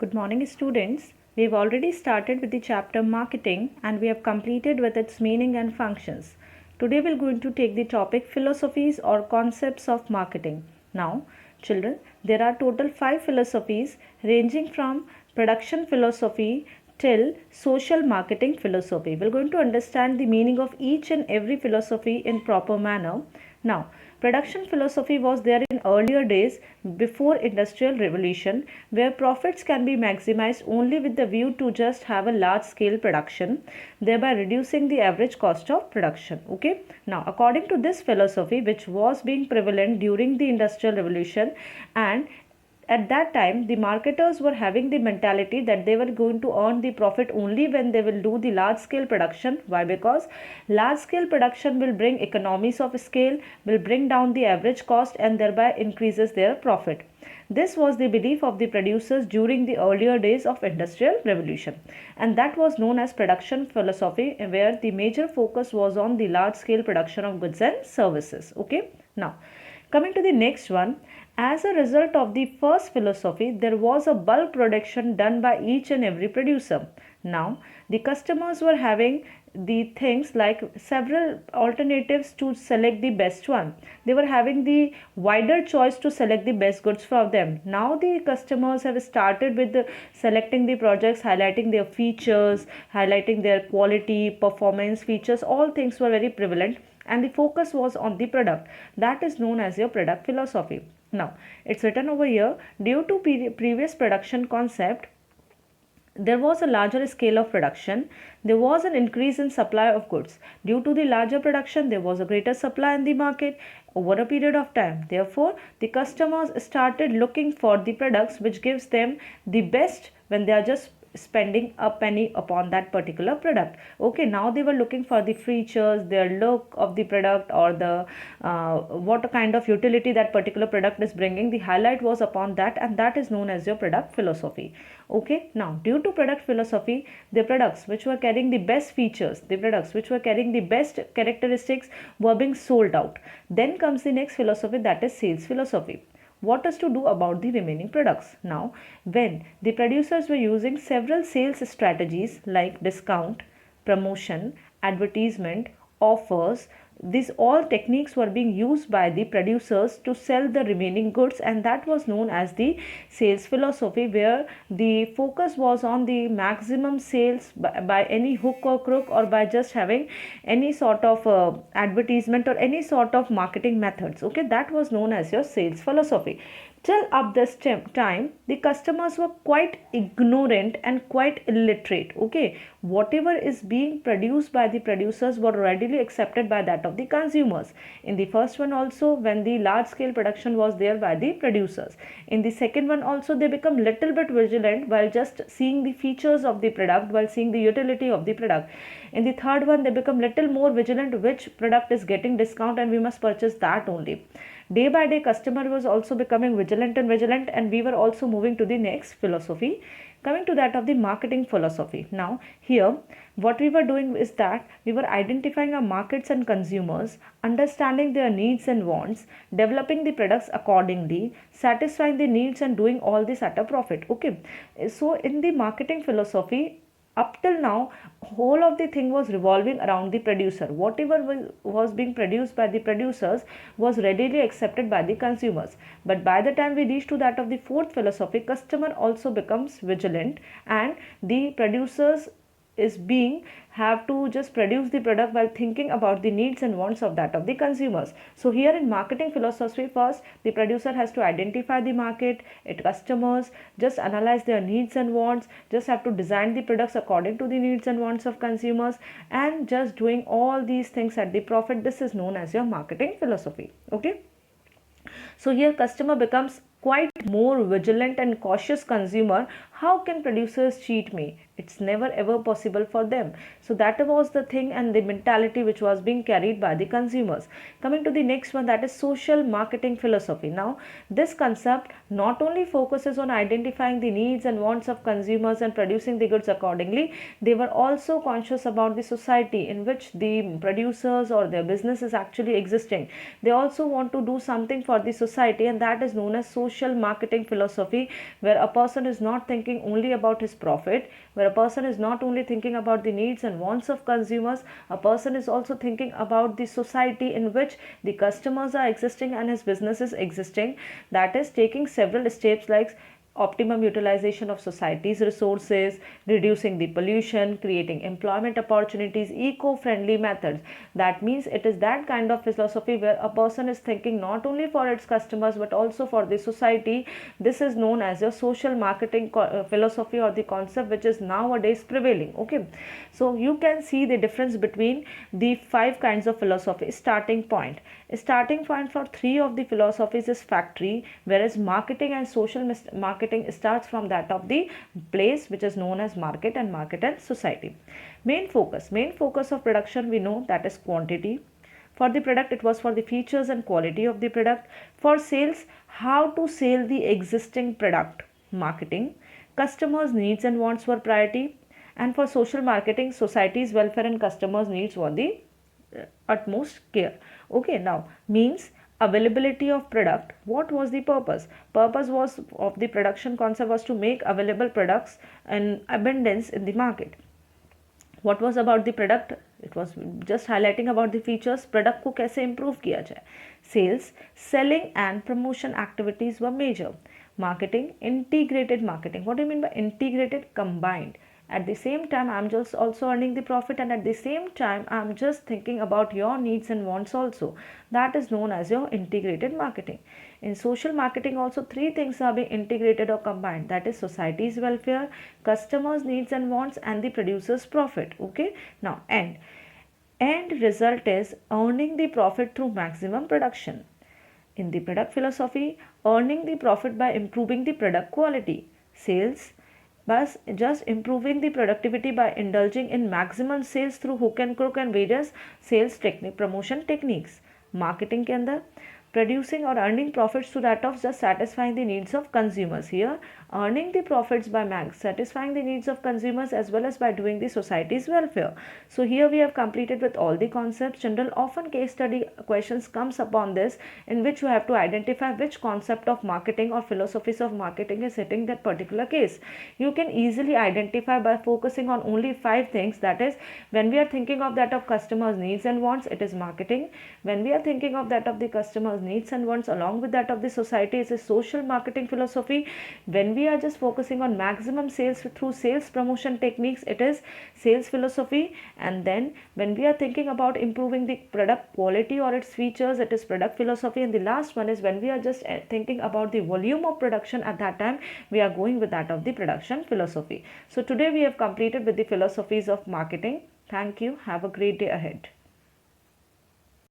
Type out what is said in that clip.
Good morning, students. We have already started with the chapter marketing and we have completed with its meaning and functions. Today we are going to take the topic philosophies or concepts of marketing. Now, children, there are total 5 philosophies ranging from production philosophy till social marketing philosophy. We are going to understand the meaning of each and every philosophy in proper manner. Now, production philosophy was there in earlier days before industrial revolution, where profits can be maximized only with the view to just have a large scale production, thereby reducing the average cost of production. Okay, now according to this philosophy, which was being prevalent during the industrial revolution, and at that time the marketers were having the mentality that they were going to earn the profit only when they will do the large scale production. Why? Because large scale production will bring economies of scale, will bring down the average cost, and thereby increases their profit. This was the belief of the producers during the earlier days of industrial revolution, and that was known as production philosophy, where the major focus was on the large scale production of goods and services. Okay, now coming to the next one, as a result of the first philosophy, there was a bulk production done by each and every producer. Now, the customers were having the things like several alternatives to select the best one. They were having the wider choice to select the best goods for them. Now the customers have started with selecting the projects, highlighting their features, highlighting their quality, performance features. All things were very prevalent and the focus was on the product. That is known as your product philosophy. Now, it's written over here, due to previous production concept, there was a larger scale of production. There was an increase in supply of goods. Due to the larger production, there was a greater supply in the market over a period of time. Therefore, the customers started looking for the products which gives them the best when they are just spending a penny upon that particular product. Okay, now they were looking for the features, their look of the product, or the what kind of utility that particular product is bringing. The highlight was upon that, and that is known as your product philosophy. Okay, now due to product philosophy, the products which were carrying the best features, the products which were carrying the best characteristics were being sold out. Then comes the next philosophy, that is sales philosophy. What is to do about the remaining products? Now, when the producers were using several sales strategies like discount, promotion, advertisement, offers, these all techniques were being used by the producers to sell the remaining goods, and that was known as the sales philosophy, where the focus was on the maximum sales by any hook or crook, or by just having any sort of advertisement or any sort of marketing methods. Okay, that was known as your sales philosophy. Till up this time, the customers were quite ignorant and quite illiterate. Okay, whatever is being produced by the producers were readily accepted by that of the consumers. In the first one also, when the large scale production was there by the producers. In the second one also, they become little bit vigilant while just seeing the features of the product, while seeing the utility of the product. In the third one, they become little more vigilant which product is getting discount and we must purchase that only. Day by day, customer was also becoming vigilant, and we were also moving to the next philosophy, coming to that of the marketing philosophy. Now here what we were doing is that we were identifying our markets and consumers, understanding their needs and wants, developing the products accordingly, satisfying the needs, and doing all this at a profit. Okay, so in the marketing philosophy, up till now, whole of the thing was revolving around the producer. Whatever was being produced by the producers was readily accepted by the consumers. But by the time we reach to that of the fourth philosophy, customer also becomes vigilant, and the producers is being have to just produce the product while thinking about the needs and wants of that of the consumers. So here in marketing philosophy, first the producer has to identify the market, its customers, just analyze their needs and wants, just have to design the products according to the needs and wants of consumers, and just doing all these things at the profit. This is known as your marketing philosophy. Okay, so here customer becomes quite more vigilant and cautious consumer. How can producers cheat me? It's never ever possible for them. So that was the thing and the mentality which was being carried by the consumers. Coming to the next one, that is social marketing philosophy. Now this concept not only focuses on identifying the needs and wants of consumers and producing the goods accordingly, they were also conscious about the society in which the producers or their business is actually existing. They also want to do something for the society, and that is known as social social marketing philosophy where a person is not thinking only about his profit, where a person is not only thinking about the needs and wants of consumers, a person is also thinking about the society in which the customers are existing and his business is existing. That is taking several steps like optimum utilization of society's resources, reducing the pollution, creating employment opportunities, eco-friendly methods. That means it is that kind of philosophy where a person is thinking not only for its customers but also for the society. This is known as a social marketing philosophy or the concept which is nowadays prevailing. Okay, so you can see the difference between the five kinds of philosophy. Starting point for three of the philosophies is factory, whereas marketing and social marketing starts from that of the place which is known as market and society. Main focus of production, we know that is quantity. For the product, it was for the features and quality of the product. For sales, how to sell the existing product, marketing. Customers needs and wants were priority. And for social marketing, society's welfare and customers needs were the utmost care. Okay, now means availability of product. What was the purpose was of the production concept was to make available products in abundance in the market. What was about the product? It was just highlighting about the features. Product को कैसे improve किया जाए. Sales, selling and promotion activities were major. Marketing, integrated marketing. What do you mean by integrated? Combined. At the same time, I'm just also earning the profit, and at the same time, I'm just thinking about your needs and wants also. That is known as your integrated marketing. In social marketing also, three things are being integrated or combined. That is society's welfare, customers' needs and wants, and the producer's profit. Okay. Now, end result is earning the profit through maximum production. In the product philosophy, earning the profit by improving the product quality. Sales, बस just improving the productivity by indulging in maximum sales through hook and crook and various sales technique promotion techniques. Marketing के अंदर producing or earning profits to that of just satisfying the needs of consumers. Here, earning the profits by satisfying the needs of consumers as well as by doing the society's welfare. So here we have completed with all the concepts. General often case study questions comes upon this, in which you have to identify which concept of marketing or philosophies of marketing is hitting that particular case. You can easily identify by focusing on only 5 things. That is, when we are thinking of that of customers' needs and wants, it is marketing. When we are thinking of that of the customers' needs and wants along with that of the society, is a social marketing philosophy. When we are just focusing on maximum sales through sales promotion techniques, it is sales philosophy. And then when we are thinking about improving the product quality or its features, it is product philosophy. And the last one is when we are just thinking about the volume of production, at that time we are going with that of the production philosophy. So today we have completed with the philosophies of marketing. Thank you. Have a great day ahead.